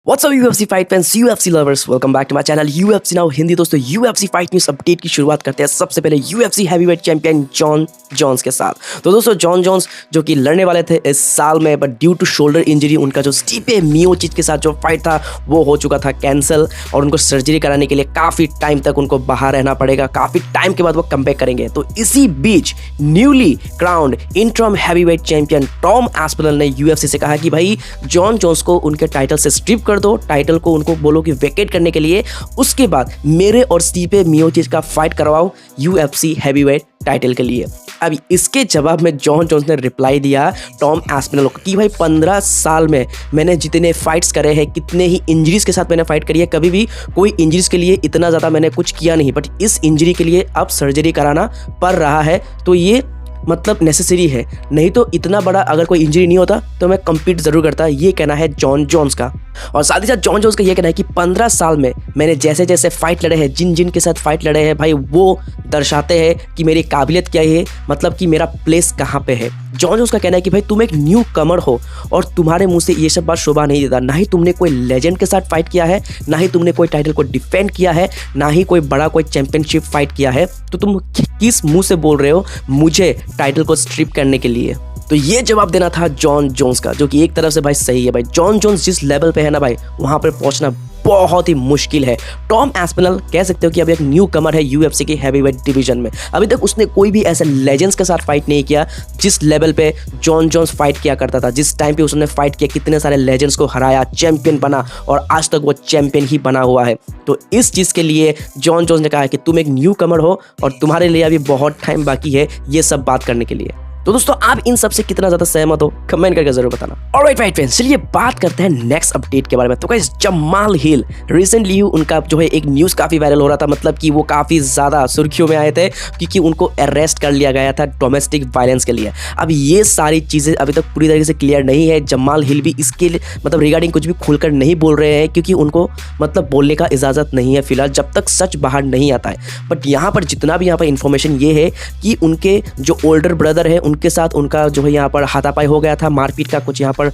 What's up UFC fight fans, UFC lovers, welcome back to my channel UFC now Hindi. दोस्तों UFC fight news update की शुरुआत करते हैं सबसे पहले UFC heavyweight champion Jon Jones के साथ। तो दोस्तों जॉन जोन्स जो कि लड़ने वाले थे इस साल में, but due to shoulder injury उनका जो स्टीपे मियोचिच के साथ जो फाइट था वो हो चुका था कैंसिल, और उनको सर्जरी कराने के लिए काफ़ी टाइम तक उनको बाहर रहना पड़ेगा। काफ़ी टाइम के बाद वो कमबैक करेंगे। तो इसी बीच newly crowned interim heavyweight champion Tom Aspinall ने UFC से कहा कि भाई जॉन जोन्स को उनके टाइटल से स्ट्रिप कर दो, टाइटल को उनको बोलो कि वेकेट करने के लिए, उसके बाद मेरे और स्टीपे मियोचिच का फाइट करवाओ UFC हैवीवेट टाइटल के लिए। अब इसके जवाब में जॉन जोन्स ने रिप्लाई दिया टॉम एस्पिनल को कि भाई 15 साल में मैंने जितने फाइट्स करे हैं, कितने ही इंजरीज के साथ मैंने फाइट करी है, कभी भी कोई इंजरीज के लिए इतना ज़्यादा मैंने कुछ किया नहीं, बट इस इंजरी के लिए अब सर्जरी कराना पड़ रहा है, तो ये मतलब नेसेसरी है, नहीं तो इतना बड़ा अगर कोई इंजरी नहीं होता तो मैं कम्पीट ज़रूर करता। ये कहना है जॉन जोन्स का। और साथ ही साथ जॉन जोन्स का ये कहना है कि 15 साल में मैंने जैसे जैसे फाइट लड़े हैं, जिन जिन के साथ फाइट लड़े हैं भाई, वो दर्शाते हैं कि मेरी काबिलियत क्या है, मतलब कि मेरा प्लेस कहाँ पे है। जॉन जोन्स का कहना है कि भाई तुम एक न्यू कमर हो और तुम्हारे मुंह से ये सब बात शोभा नहीं देता। ना ही तुमने कोई लेजेंड के साथ फाइट किया है, ना ही तुमने कोई टाइटल को डिफेंड किया है, ना ही कोई बड़ा कोई चैंपियनशिप फाइट किया है, तो तुम किस मुंह से बोल रहे हो मुझे टाइटल को स्ट्रिप करने के लिए। तो ये जवाब देना था जॉन जोन्स का, जो कि एक तरफ से भाई सही है। भाई जॉन जोन्स जिस लेवल पे है ना भाई, वहां पर पहुंचना बहुत ही मुश्किल है। टॉम एस्पिनल कह सकते हो कि अब एक न्यू कमर है UFC के हैवीवेट डिवीजन में। अभी तक उसने कोई भी ऐसे लेजेंड्स के साथ फाइट नहीं किया जिस लेवल पे जॉन जोन्स फाइट किया करता था। जिस टाइम पे उसने फाइट किया, कितने सारे लेजेंड्स को हराया, चैंपियन बना, और आज तक वो चैंपियन ही बना हुआ है। तो इस चीज़ के लिए जॉन जोन्स ने कहा है कि तुम एक न्यू कमर हो और तुम्हारे लिए अभी बहुत टाइम बाकी है ये सब बात करने के लिए। तो दोस्तों आप इन सब से कितना ज्यादा सहमत हो कमेंट करके जरूर बताना। ऑलराइट फाइट फ्रेंड्स, चलिए बात करते हैं नेक्स्ट अपडेट के बारे में। तो गाइस जमाल हिल रिसेंटली उनका जो है एक न्यूज़ काफ़ी वायरल हो रहा था, मतलब कि वो काफ़ी ज़्यादा सुर्खियों में आए थे क्योंकि उनको अरेस्ट कर लिया गया था डोमेस्टिक वायलेंस के लिए। अब ये सारी चीज़ें अभी तक पूरी तरीके से क्लियर नहीं है। जमाल हिल भी इसके मतलब रिगार्डिंग कुछ भी खुलकर नहीं बोल रहे हैं क्योंकि उनको मतलब बोलने का इजाज़त नहीं है फिलहाल, जब तक सच बाहर नहीं आता है। बट यहाँ पर जितना भी यहाँ पर इन्फॉर्मेशन ये है कि उनके जो ओल्डर ब्रदर है उनके साथ उनका जो है यहाँ पर हाथापाई हो गया था, मारपीट का कुछ यहाँ पर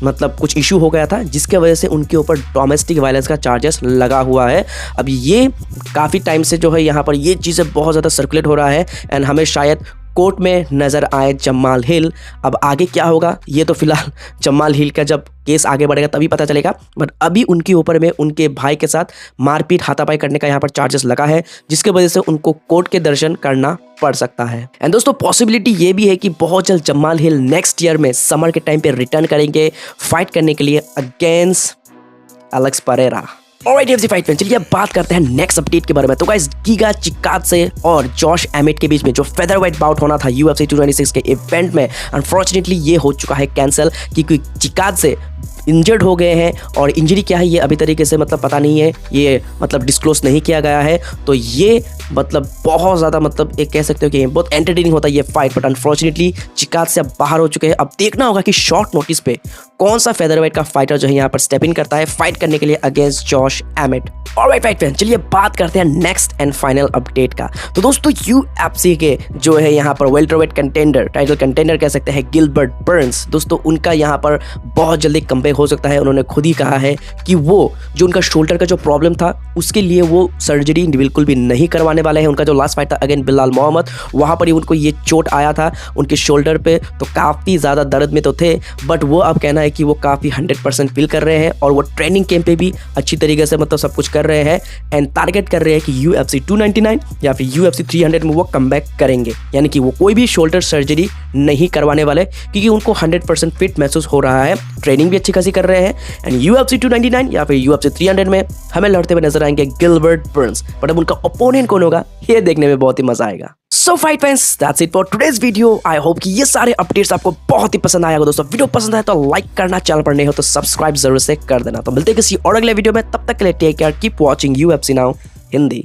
मतलब कुछ इशू हो गया था, जिसके वजह से उनके ऊपर डोमेस्टिक वायलेंस का चार्जेस लगा हुआ है। अब ये काफ़ी टाइम से जो है यहाँ पर ये चीज़ें बहुत ज़्यादा सर्कुलेट हो रहा है एंड हमें शायद कोर्ट में नज़र आए जमाल हिल। अब आगे क्या होगा ये तो फिलहाल जमाल हिल का जब केस आगे बढ़ेगा तभी पता चलेगा, बट अभी उनके ऊपर में उनके भाई के साथ मारपीट हाथापाई करने का यहाँ पर चार्जेस लगा है, जिसके वजह से उनको कोर्ट के दर्शन करना पड़ सकता है। एंड दोस्तों पॉसिबिलिटी ये भी है कि बहुत जल्द जमाल हिल नेक्स्ट ईयर में समर के टाइम पे रिटर्न करेंगे फाइट करने के लिए against Alex Pereira. Alright UFC fight में चलिए अब बात करते हैं नेक्स्ट अपडेट के बारे में। तो गाइस गिगा चिकाडसे और जॉश एमिट के बीच में जो फेदरवेट बाउट होना था UFC 296 के इवेंट में, अनफॉर्चुनेटली ये हो चुका है कैंसिल क्योंकि चिकाडसे इंजर्ड हो गए हैं, और इंजरी क्या है ये अभी तरीके से मतलब पता नहीं है, ये मतलब डिस्क्लोज नहीं किया गया है। तो ये मतलब बहुत ज़्यादा मतलब एक कह सकते हो कि बहुत एंटरटेनिंग होता है ये फाइट, बट अनफॉर्चुनेटली चिकाडसे अब बाहर हो चुके हैं। अब देखना होगा कि शॉर्ट नोटिस पे कौन सा फेदरवेट का फाइटर जो है यहाँ पर स्टेप इन करता है फाइट करने के लिए against Josh emit. Alright fight friends, चलिए बात करते हैं नेक्स्ट एंड फाइनल अपडेट का। तो दोस्तों UFC के जो है यहाँ पर वेल्टरवेट कंटेंडर, टाइटल कंटेंडर कह सकते हैं, गिलबर्ट बर्न्स, दोस्तों उनका यहाँ पर बहुत जल्दी कमबैक हो सकता है। उन्होंने खुद ही कहा है कि वो जो उनका शोल्डर का जो प्रॉब्लम था उसके लिए वो सर्जरी बिल्कुल भी नहीं करवाने वाले हैं। उनका जो लास्ट फाइट था अगेन बिलाल मोहम्मद, वहाँ पर ही उनको ये चोट आया था उनके शोल्डर पे, तो काफ़ी ज़्यादा दर्द में तो थे, बट वो अब कहना है कि वो काफ़ी 100% फील कर रहे हैं और वो ट्रेनिंग कैंप पे भी अच्छी तरीके से मतलब सब कुछ कर रहे हैं एंड टारगेट कर रहे हैं कि UFC 299 या फिर UFC 300 में वो कमबैक करेंगे। यानी कि वो कोई भी शोल्डर सर्जरी नहीं करवाने वाले क्योंकि उनको 100% फिट महसूस हो रहा है, ट्रेनिंग भी अच्छी खासी कर रहे हैं एंड UFC 299 या फिर UFC 300 में हमें लड़ते हुए नजर आएंगे गिलबर्ट बर्न्स। बट अब उनका ओपोनेंट कौन होगा ये देखने में बहुत ही मजा आएगा। So fight fans, that's it for today's video. I hope कि ये सारे अपडेट्स आपको बहुत ही पसंद आएगा। दोस्तों वीडियो पसंद आए तो लाइक करना, चैनल पर नहीं हो तो सब्सक्राइब जरूर से कर देना। तो मिलते हैं किसी और अगले वीडियो में, तब तक के लिए take care, keep watching UFC now Hindi.